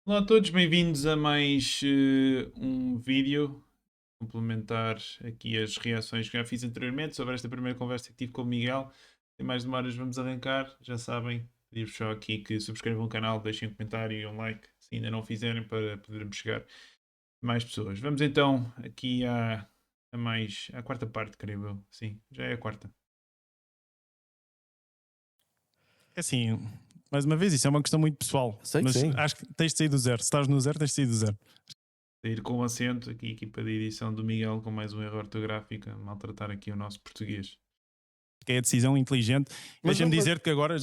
Olá a todos, bem-vindos a mais um vídeo. Complementar aqui as reações que já fiz anteriormente sobre esta primeira conversa que tive com o Miguel. Sem mais demoras, vamos arrancar. Já sabem, pedir-vos só aqui que subscrevam o canal, deixem um comentário e um like se ainda não o fizerem para podermos chegar a mais pessoas. Vamos então aqui à quarta parte, creio eu. Sim, já é a quarta. É assim, mais uma vez, isso é uma questão muito pessoal. Sei que mas sim. acho que tens de sair do zero. Se estás no zero, tens de sair do zero. Sair com o acento, aqui a equipa de edição do Miguel com mais um erro ortográfico, a maltratar aqui o nosso português. Que é a decisão inteligente. Mas Deixa-me não- dizer que agora, eu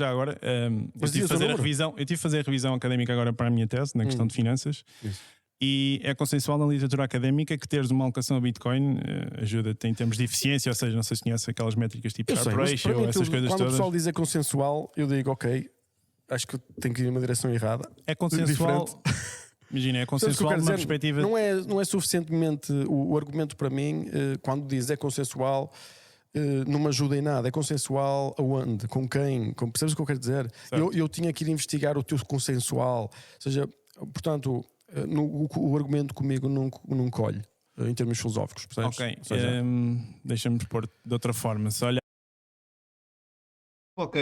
Mas tive de diz o fazer a número. revisão. Eu tive de fazer a revisão académica agora para a minha tese, na questão de finanças. Isso. E é consensual na literatura académica que teres uma alocação a Bitcoin ajuda-te em termos de eficiência, ou seja, não sei se conhece aquelas métricas tipo Eu Sharp sei, mas Ratio para mim ou essas tudo, coisas quando o todas. pessoal diz é consensual, eu digo, ok, acho que tenho que ir numa direção errada. É consensual. Diferente. Imagina, é Percebes o que eu consensual quero numa dizer? perspectiva. Não é suficientemente o argumento para mim, quando diz é consensual, não me ajuda em nada. É consensual aonde? Com quem? Percebes o que eu quero dizer? Eu tinha que ir investigar o teu consensual. Ou seja, portanto, o argumento comigo não colhe em termos filosóficos. Percebes? Ok, Ou seja, deixa-me pôr de outra forma. Se olha, Ok,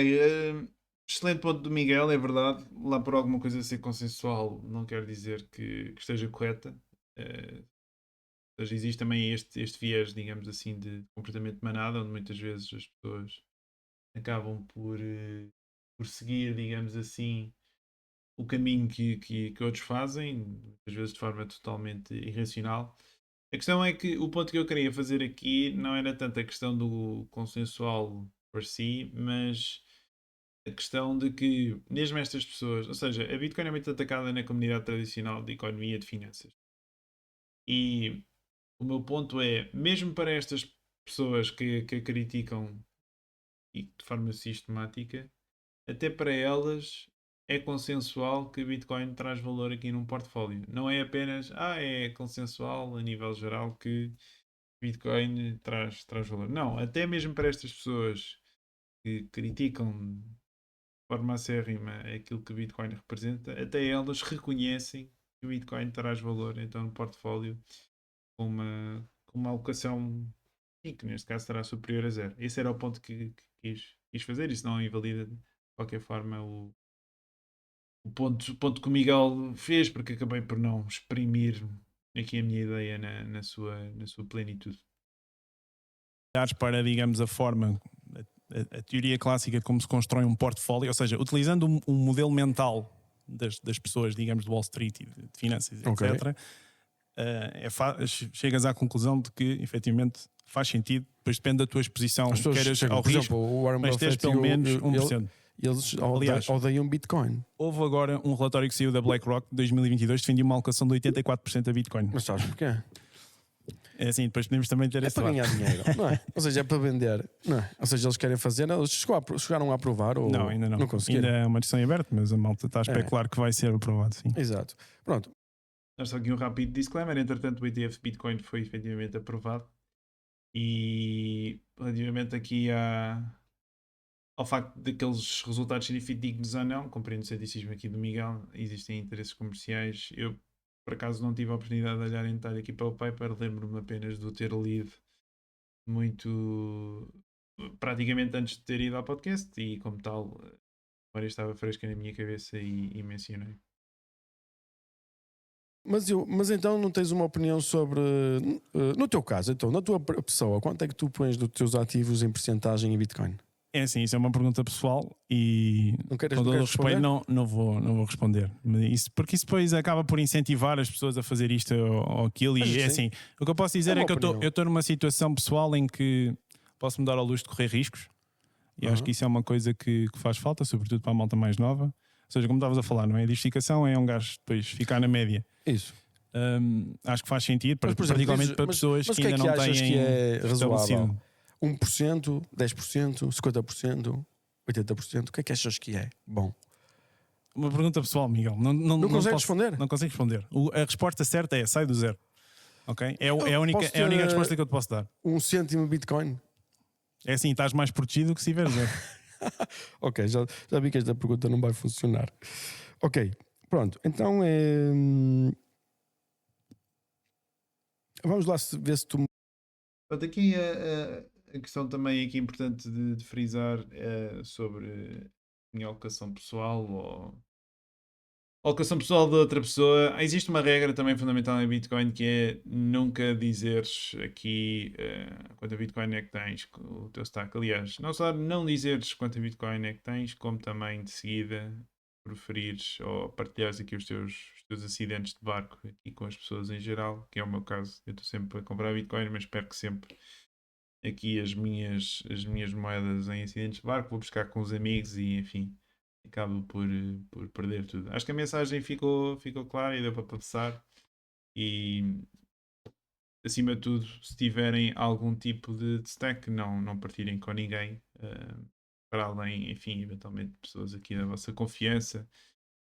excelente ponto do Miguel, é verdade. Lá por alguma coisa ser consensual não quer dizer que esteja correta. Ou seja, existe também este viés, digamos assim, de comportamento de manada, onde muitas vezes as pessoas acabam por seguir, digamos assim, o caminho que outros fazem, muitas vezes de forma totalmente irracional. A questão é que o ponto que eu queria fazer aqui não era tanto a questão do consensual por si, mas a questão de que, mesmo estas pessoas, ou seja, a Bitcoin é muito atacada na comunidade tradicional de economia e de finanças. E o meu ponto é, mesmo para estas pessoas que a criticam e de forma sistemática, até para elas é consensual que a Bitcoin traz valor aqui num portfólio. Não é apenas, é consensual a nível geral que Bitcoin traz valor. Não, até mesmo para estas pessoas que criticam de forma acérrima aquilo que o Bitcoin representa, até elas reconhecem que o Bitcoin traz valor então no portfólio com uma alocação e que neste caso será superior a zero. Esse era o ponto que quis fazer. Isso não invalida de qualquer forma o ponto que o Miguel fez, porque acabei por não exprimir aqui a minha ideia na sua plenitude. olhares para, digamos, a forma, a teoria clássica de como se constrói um portfólio, ou seja, utilizando um modelo mental das pessoas, digamos, de Wall Street e de finanças, Ok. etc., chegas à conclusão de que, efetivamente, faz sentido, depois depende da tua exposição, as pessoas queiras chegam, ao por risco, exemplo, o Warren mas tens Buffett pelo menos 1%. eles Aliás, odeiam Bitcoin. houve agora um relatório que saiu da BlackRock de 2022 que defendia uma alocação de 84% a Bitcoin. Mas sabes porquê? É assim, depois podemos também ter É esse para lado. ganhar dinheiro, não é? Ou seja, é para vender, não é? Ou seja, eles querem fazer, eles chegaram a aprovar ou Não, ainda não. não conseguiram? Ainda é uma discussão aberta, mas a malta está a especular que vai ser aprovado, sim. Exato. Pronto. Só aqui um rápido disclaimer, entretanto o ETF Bitcoin foi efetivamente aprovado e relativamente aqui ao facto daqueles resultados serem fidedignos ou não, compreendo o ceticismo aqui do Miguel, existem interesses comerciais. Eu, por acaso, não tive a oportunidade de olhar em detalhe aqui para o paper, lembro-me apenas de o ter lido muito praticamente antes de ter ido ao podcast e, como tal, a memória estava fresca na minha cabeça e mencionei. Mas então não tens uma opinião sobre, no teu caso, então, na tua pessoa, quanto é que tu pões dos teus ativos em percentagem em Bitcoin? É assim, isso é uma pergunta pessoal e Não queres- com não todo o queres respeito responder? não vou responder. Porque isso depois acaba por incentivar as pessoas a fazer isto ou aquilo. Mas E é sim. assim, o que eu posso dizer É é uma que opinião. eu estou numa situação pessoal em que posso me dar ao luxo de correr riscos e acho que isso é uma coisa que faz falta, sobretudo para a malta mais nova. Ou seja, como estavas a falar, não é? A diversificação é um gajo depois ficar na média. Isso. Acho que faz sentido, Mas, por exemplo, particularmente para pessoas mas que o que é ainda que não achas têm que é estabelecido. razoável? 1%, 10%, 50%, 80%? O que é que achas que é bom? Uma pergunta pessoal, Miguel. Não consegues responder? Não consigo responder. A resposta certa é sai do zero. Ok? É a Eu única, posso é a única ter, resposta que eu te posso dar. 1 cêntimo Bitcoin? É assim, estás mais protegido que se tiver zero. Ok, já vi que esta pergunta não vai funcionar. Ok, pronto. Então vamos lá ver se tu. Pronto, aqui a questão também aqui importante de frisar é sobre a minha alocação pessoal ou a alocação pessoal de outra pessoa. Existe uma regra também fundamental em Bitcoin que é nunca dizeres aqui quanta Bitcoin é que tens, o teu stack. Aliás, não só não dizeres quanta Bitcoin é que tens, como também de seguida preferires ou partilhares aqui os teus acidentes de barco aqui com as pessoas em geral, que é o meu caso. Eu estou sempre a comprar Bitcoin, mas perco sempre aqui as minhas moedas em acidentes de barco, vou buscar com os amigos e enfim, acabo por perder tudo. Acho que a mensagem ficou clara e deu para passar. E acima de tudo, se tiverem algum tipo de stack, não partilhem com ninguém. Para além, enfim, eventualmente pessoas aqui da vossa confiança.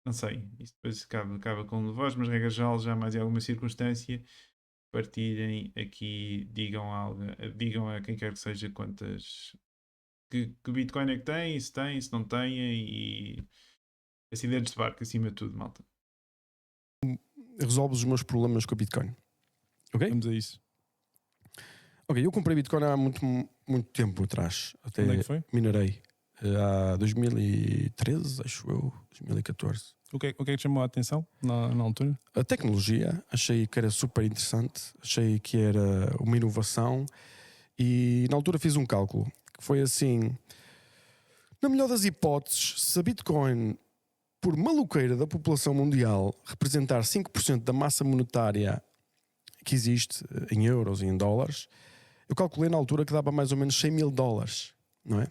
Não sei, isso depois acaba com um de vós, mas regra geral, já mais em alguma circunstância, partilhem aqui, digam a quem quer que seja quantas que Bitcoin é que tem, se não tem, e acidentes de barco acima de tudo, malta. Resolves os meus problemas com a Bitcoin. Ok? Vamos a isso. Ok, eu comprei Bitcoin há muito tempo atrás. Até Onde é que foi? minerei. Há 2013, acho eu, 2014. O que é que te chamou a atenção na altura? A tecnologia, achei que era super interessante, achei que era uma inovação e na altura fiz um cálculo que foi assim: na melhor das hipóteses, se a Bitcoin, por maluqueira da população mundial, representar 5% da massa monetária que existe em euros e em dólares, eu calculei na altura que dava mais ou menos 100 mil dólares, não é?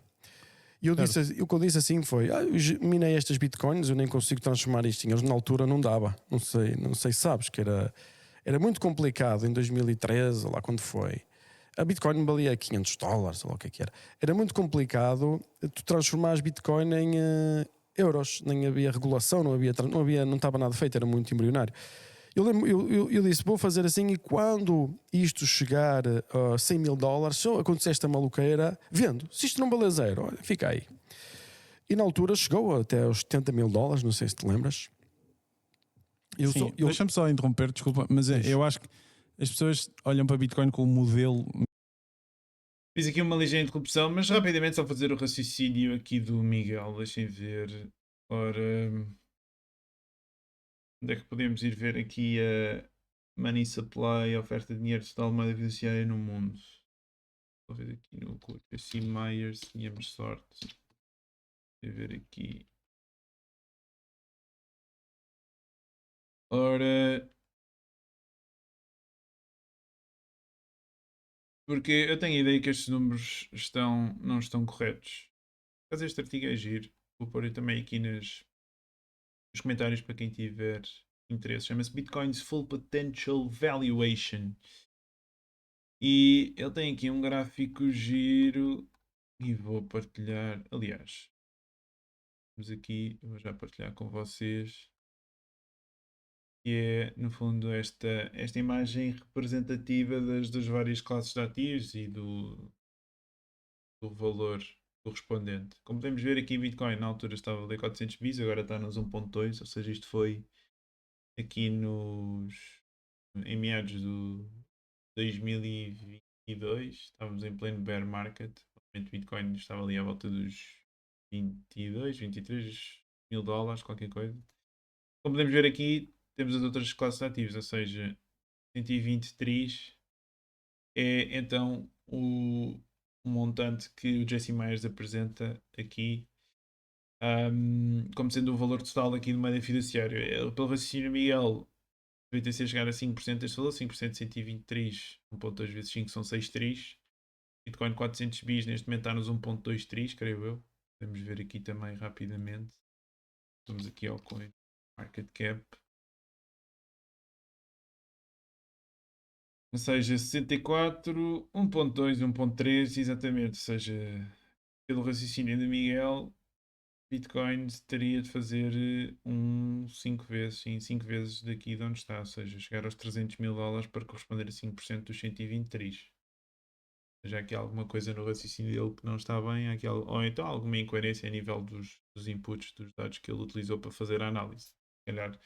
E o que eu disse assim foi: eu minei estas bitcoins, eu nem consigo transformar isto em euros. Na altura não dava, não sei se sabes que era muito complicado em 2013, lá quando foi. A Bitcoin valia 500 dólares, ou lá o que era. Era muito complicado tu transformar as Bitcoin em euros. Nem havia regulação, não estava nada feito, era muito embrionário. Eu disse, vou fazer assim e quando isto chegar a 100 mil dólares, se acontecer esta maluqueira, vendo. Se isto não valer zero, olha, fica aí. E na altura chegou até aos 70 mil dólares, não sei se te lembras. Sim, deixa-me só interromper, desculpa, mas eu acho que as pessoas olham para Bitcoin como modelo. Fiz aqui uma ligeira interrupção, mas rapidamente só fazer o raciocínio aqui do Miguel. Deixem ver. Ora, onde é que podemos ir ver aqui a Money Supply, a oferta de dinheiro total de moeda fiduciária no mundo? Vou ver aqui no KC Myers, tínhamos sorte. Deixa eu ver aqui. Ora, porque eu tenho a ideia que estes números não estão corretos. Mas este artigo é giro. Vou pôr também aqui nos comentários para quem tiver interesse. Chama-se Bitcoin's Full Potential Valuation. E ele tem aqui um gráfico giro e vou partilhar. Aliás, vamos aqui, eu vou já partilhar com vocês. Que é, no fundo, esta imagem representativa das várias classes de ativos e do valor correspondente. Como podemos ver aqui, Bitcoin na altura estava ali 400 bis, agora está nos 1.2, ou seja, isto foi aqui em meados do 2022, estávamos em pleno bear market, o Bitcoin estava ali à volta dos 22, 23 mil dólares, qualquer coisa. Como podemos ver aqui, temos as outras classes de ativos, ou seja, 123 é então o montante que o Jesse Myers apresenta aqui como sendo o valor total aqui de moeda fiduciária. Pelo raciocínio Miguel, devia ter chegar a 5% deste valor, 5% de 123, 1.2 vezes 5 são 6,3. Bitcoin 400 bis, neste momento está nos 1.23, creio eu. Podemos ver aqui também rapidamente. Vamos aqui ao Coin Market Cap. Ou seja, 64, 1.2, 1.3, exatamente. Ou seja, pelo raciocínio de Miguel, Bitcoin teria de fazer 5 vezes, sim, 5 vezes daqui de onde está. Ou seja, chegar aos 300 mil dólares para corresponder a 5% dos 123. seja, há aqui alguma coisa no raciocínio dele que não está bem, ou então alguma incoerência a nível dos inputs, dos dados que ele utilizou para fazer a análise. Se calhar,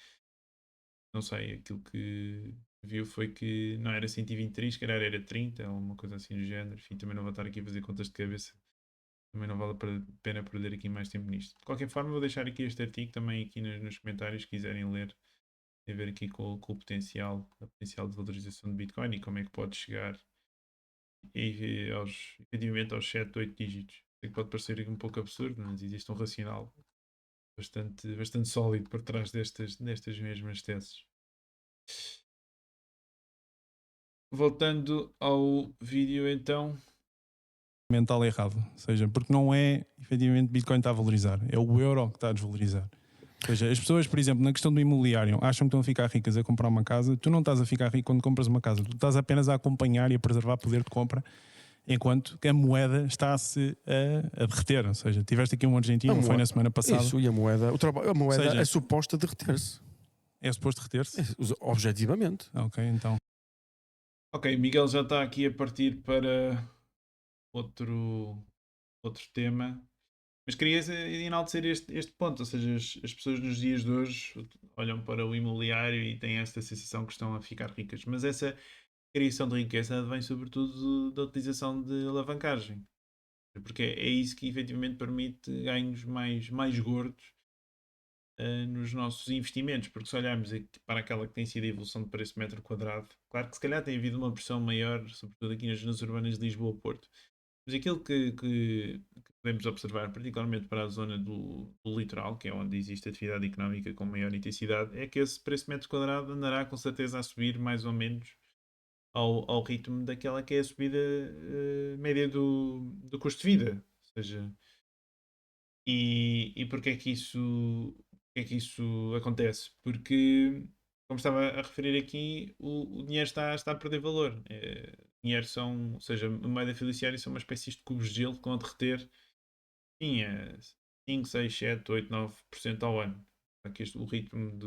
não sei, aquilo que viu foi que não era 123, se calhar era 30, ou uma coisa assim do género. Enfim, também não vou estar aqui a fazer contas de cabeça. Também não vale a pena perder aqui mais tempo nisto. De qualquer forma, vou deixar aqui este artigo também aqui nos comentários, se quiserem ler, tem a ver aqui com o potencial de valorização de Bitcoin e como é que pode chegar efetivamente aos 7, 8 dígitos. Sei que pode parecer um pouco absurdo, mas existe um racional bastante sólido por trás destas mesmas teses. Voltando ao vídeo então. Mental errado, ou seja, porque não é efetivamente Bitcoin está a valorizar, é o euro que está a desvalorizar. Ou seja, as pessoas, por exemplo, na questão do imobiliário, acham que estão a ficar ricas a comprar uma casa. Tu não estás a ficar rico quando compras uma casa, tu estás apenas a acompanhar e a preservar poder de compra, enquanto que a moeda está-se a derreter. Ou seja, tiveste aqui um argentino, foi na semana passada. Isso, e a moeda seja, é suposta derreter-se. É suposto derreter-se? Objetivamente. Ok, então. Ok, Miguel já está aqui a partir para outro tema, mas queria enaltecer este ponto, ou seja, as pessoas nos dias de hoje olham para o imobiliário e têm esta sensação que estão a ficar ricas, mas essa criação de riqueza vem sobretudo da utilização de alavancagem, porque é isso que efetivamente permite ganhos mais gordos nos nossos investimentos, porque se olharmos para aquela que tem sido a evolução de preço metro quadrado, claro que se calhar tem havido uma pressão maior, sobretudo aqui nas zonas urbanas de Lisboa-Porto, mas aquilo que podemos observar, particularmente para a zona do litoral, que é onde existe atividade económica com maior intensidade, é que esse preço metro quadrado andará com certeza a subir mais ou menos ao ritmo daquela que é a subida média do custo de vida. Ou seja, e porquê é que isso acontece? Porque, como estava a referir aqui, o dinheiro está a perder valor. Dinheiro ou seja, a moeda fiduciária são uma espécie de cubos de gelo que vão a derreter em 5, 6, 7, 8, 9% ao ano. O ritmo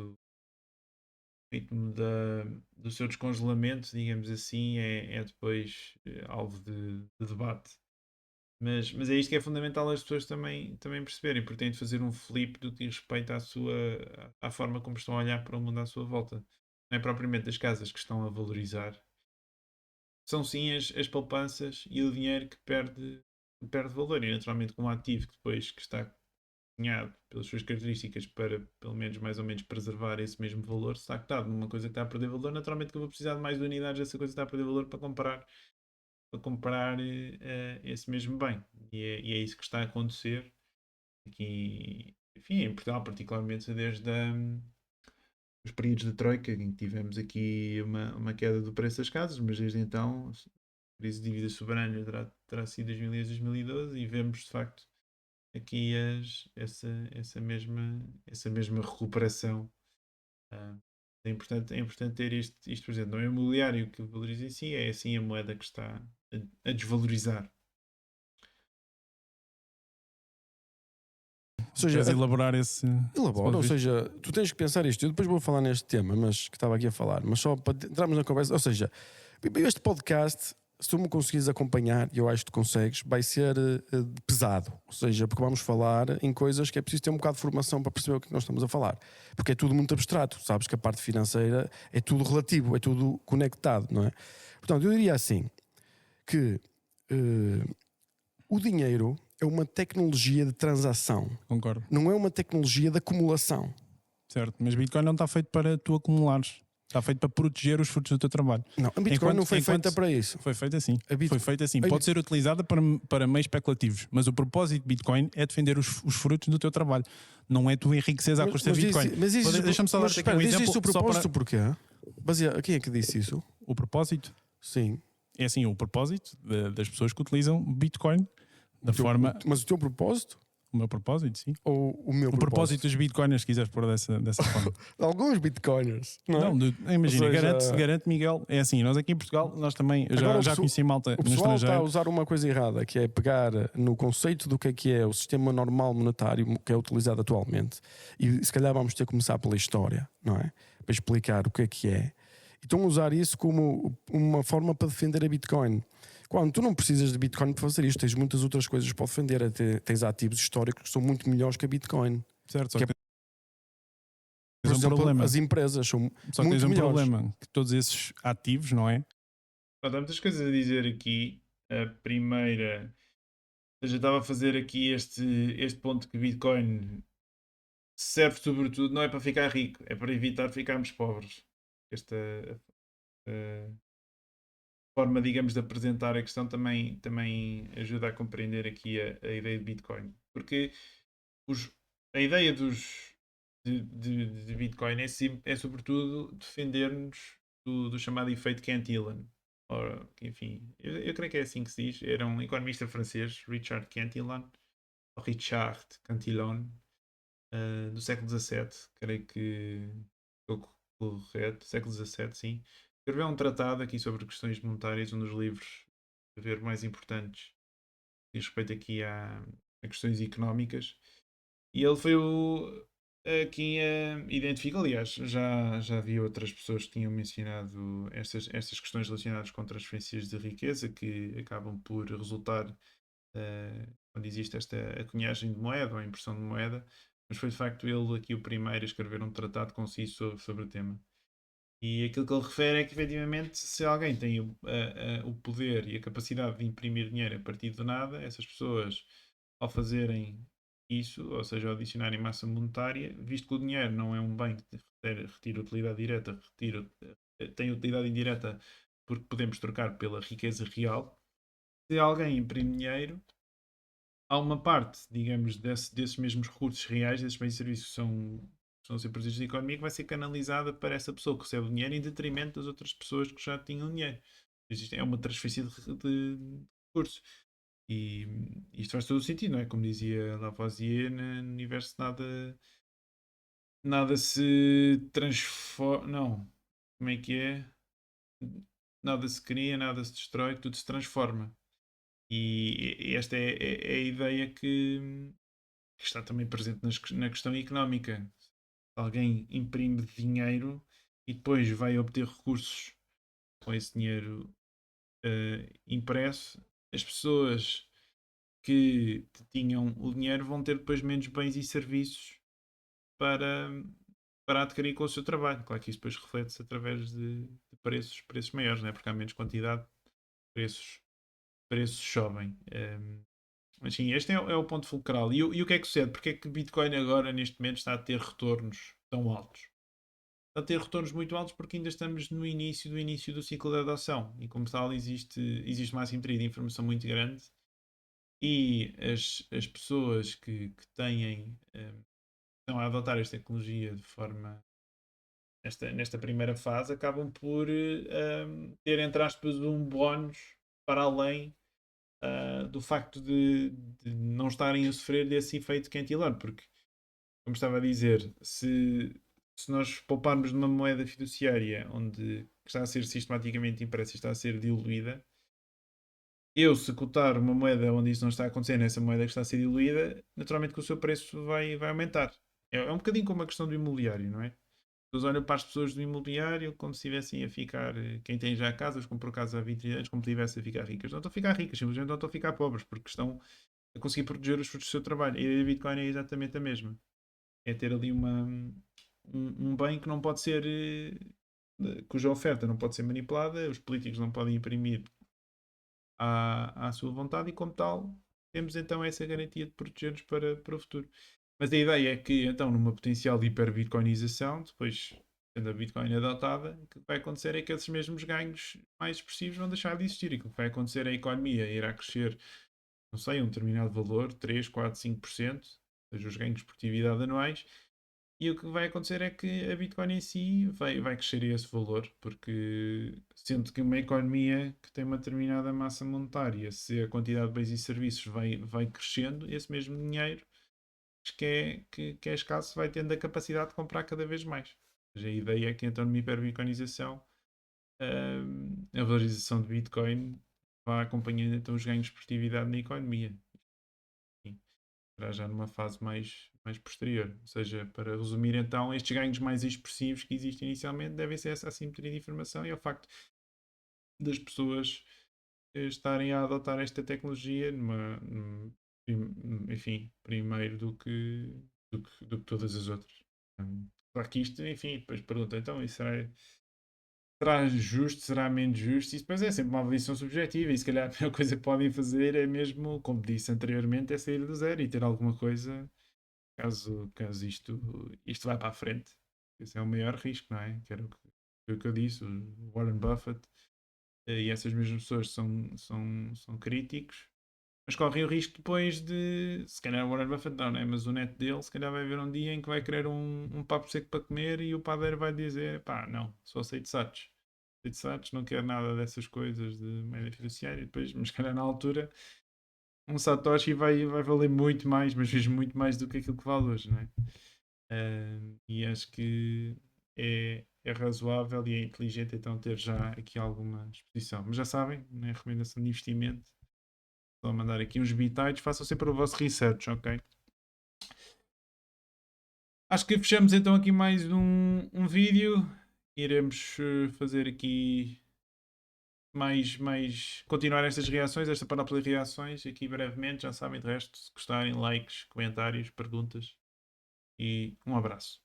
do seu descongelamento, digamos assim, é depois alvo de debate. Mas é isto que é fundamental as pessoas também perceberem, porque têm de fazer um flip do que respeita à forma como estão a olhar para o mundo à sua volta. Não é propriamente as casas que estão a valorizar, são sim as poupanças e o dinheiro que perde valor. E naturalmente, com um ativo que está desenhado pelas suas características para, pelo menos, mais ou menos, preservar esse mesmo valor, se está cotado numa coisa que está a perder valor, naturalmente que eu vou precisar de mais unidades dessa coisa que está a perder valor para comprar esse mesmo bem. E é isso que está a acontecer aqui, enfim, em Portugal, particularmente desde os períodos de Troika, em que tivemos aqui uma queda do preço das casas, mas desde então a crise de dívida soberana terá sido 2010, 2012 e vemos de facto aqui essa mesma recuperação. É importante ter isto presente. Não é o imobiliário que valoriza em si, é assim a moeda que está a desvalorizar. Ou seja, elaborar esse. Elabora, ou seja, tu tens que pensar isto. Eu depois vou falar neste tema, mas que estava aqui a falar, mas só para entrarmos na conversa. Ou seja, este podcast, se tu me conseguires acompanhar, e eu acho que tu consegues, vai ser pesado. Ou seja, porque vamos falar em coisas que é preciso ter um bocado de formação para perceber o que nós estamos a falar. Porque é tudo muito abstrato. Sabes que a parte financeira é tudo relativo, é tudo conectado, não é? Portanto, eu diria assim que o dinheiro é uma tecnologia de transação. Concordo. Não é uma tecnologia de acumulação. Certo, mas Bitcoin não está feito para tu acumulares. Está feito para proteger os frutos do teu trabalho. Não, a Bitcoin não foi feita para isso. Foi feita assim. Foi feita assim. Pode ser utilizada para meios especulativos, mas o propósito de Bitcoin é defender os frutos do teu trabalho. Não é tu enriqueceres à custa de Bitcoin. Deixa-me só dar-te aqui um exemplo. Isso o propósito porquê? Quem é que disse isso? O propósito? Sim. É assim, o propósito das pessoas que utilizam Bitcoin da forma... Mas o teu propósito? O meu propósito, sim. Ou o meu propósito dos bitcoiners, se quiseres pôr dessa forma. Alguns bitcoiners, não é? Não, imagina, seja... garante, Miguel, é assim, nós aqui em Portugal, nós também, já conheci malta no estrangeiro. O pessoal está a usar uma coisa errada, que é pegar no conceito do que é o sistema normal monetário que é utilizado atualmente, e se calhar vamos ter que começar pela história, não é? Para explicar o que é. E estão a usar isso como uma forma para defender a Bitcoin. Quando tu não precisas de Bitcoin para fazer isto, tens muitas outras coisas para defender. Tens ativos históricos que são muito melhores que a Bitcoin. Certo, só Que que é, por tens um exemplo, problema. as empresas são Só que tens muito um melhores. problema, que todos esses ativos, não é? Pronto, há muitas coisas a dizer aqui. A primeira, eu já estava a fazer aqui este ponto que Bitcoin serve sobretudo, não é para ficar rico, é para evitar ficarmos pobres. Esta forma, digamos, de apresentar a questão também ajuda a compreender aqui a ideia de Bitcoin. Porque a ideia de Bitcoin é sobretudo defender-nos do chamado efeito Cantillon. Ora, enfim, eu creio que é assim que se diz. Era um economista francês, Richard Cantillon, ou Richard Cantillon, do século XVII, creio que estou correto, século XVII, sim. Escreveu um tratado aqui sobre questões monetárias, um dos livros a ver mais importantes diz respeito aqui a questões económicas. E ele foi quem identifica, aliás, já havia outras pessoas que tinham mencionado estas questões relacionadas com transferências de riqueza que acabam por resultar quando existe esta cunhagem de moeda ou a impressão de moeda, mas foi de facto ele aqui o primeiro a escrever um tratado conciso sobre o tema. E aquilo que ele refere é que, efetivamente, se alguém tem o poder e a capacidade de imprimir dinheiro a partir do nada, essas pessoas, ao fazerem isso, ou seja, ao adicionarem massa monetária, visto que o dinheiro não é um bem que retira utilidade direta, tem utilidade indireta porque podemos trocar pela riqueza real, se alguém imprime dinheiro, há uma parte, digamos, desses mesmos recursos reais, desses bens e serviços que são a ser produzidos na economia, que vai ser canalizada para essa pessoa que recebe o dinheiro em detrimento das outras pessoas que já tinham dinheiro. É uma transferência de recursos. E isto faz todo o sentido, não é? Como dizia Lavoisier, no universo nada se transforma. Não, como é que é? Nada se cria, nada se destrói, tudo se transforma. E esta é a ideia que está também presente na questão económica. Se alguém imprime dinheiro e depois vai obter recursos com esse dinheiro impresso, as pessoas que tinham o dinheiro vão ter depois menos bens e serviços para, para adquirir com o seu trabalho. Claro que isso depois reflete-se através de preços maiores, né? Porque há menos quantidade, preços, preços sobem. Mas sim, este é o ponto fulcral. E o que é que sucede? Porque é que Bitcoin agora, neste momento, está a ter retornos tão altos? Está a ter retornos muito altos porque ainda estamos no início do ciclo de adoção. E como tal, existe uma assimetria de informação muito grande. E as pessoas que têm, estão a adotar esta tecnologia de forma nesta primeira fase acabam por ter, entre aspas, um bónus para além do facto de não estarem a sofrer desse efeito Cantillon, porque, como estava a dizer, se nós pouparmos numa moeda fiduciária onde está a ser sistematicamente impressa e está a ser diluída, se cotar uma moeda onde isso não está a acontecer, nessa moeda que está a ser diluída, naturalmente que o seu preço vai aumentar. É um bocadinho como a questão do imobiliário, não é? As pessoas olham para as pessoas do imobiliário como se estivessem a ficar, quem tem já casas, comprou casa há 20 anos, como se estivessem a ficar ricas. Não estão a ficar ricas, simplesmente não estão a ficar pobres, porque estão a conseguir proteger os frutos do seu trabalho. E a Bitcoin é exatamente a mesma. É ter ali um bem que não pode ser, cuja oferta não pode ser manipulada, os políticos não podem imprimir à sua vontade e, como tal, temos então essa garantia de proteger-nos para o futuro. Mas a ideia é que, então, numa potencial hiper-bitcoinização, depois, tendo a Bitcoin adotada, o que vai acontecer é que esses mesmos ganhos mais expressivos vão deixar de existir. E o que vai acontecer é a economia irá crescer, não sei, um determinado valor, 3, 4, 5%, ou seja, os ganhos de produtividade anuais, e o que vai acontecer é que a Bitcoin em si vai crescer a esse valor, porque sendo que uma economia que tem uma determinada massa monetária, se a quantidade de bens e serviços vai crescendo, esse mesmo dinheiro que é escasso vai tendo a capacidade de comprar cada vez mais. Ou seja, a ideia é que então numa hiperbitcoinização a valorização de Bitcoin vai acompanhando então os ganhos de produtividade na economia. Será já numa fase mais posterior. Ou seja, para resumir então, estes ganhos mais expressivos que existem inicialmente devem ser essa assimetria de informação e ao facto das pessoas estarem a adotar esta tecnologia enfim, primeiro do que todas as outras. Claro que isto, enfim, depois pergunta, então isso será justo, será menos justo? Isso depois é sempre uma avaliação subjetiva e se calhar a melhor coisa que podem fazer é mesmo, como disse anteriormente, é sair do zero e ter alguma coisa caso isto vai para a frente. Esse é o maior risco, não é? Que era o que eu disse, o Warren Buffett e essas mesmas pessoas são críticos, mas correm o risco depois de, se calhar o Warren Buffett não, né? Mas o neto dele, se calhar vai haver um dia em que vai querer um papo seco para comer e o padeiro vai dizer, pá, não, só aceito SATs. Aceito SATs, não quero nada dessas coisas de média fiduciária. Depois, mas se calhar na altura, um Satoshi vai valer muito mais, mas mesmo muito mais do que aquilo que vale hoje, não é? E acho que é razoável e é inteligente então ter já aqui alguma exposição. Mas já sabem, na recomendação de investimento, só mandar aqui uns bitites, façam sempre o vosso research, ok? Acho que fechamos então aqui mais um vídeo. Iremos fazer aqui continuar estas reações, esta panóplia de reações aqui brevemente. Já sabem, de resto, se gostarem, likes, comentários, perguntas e um abraço.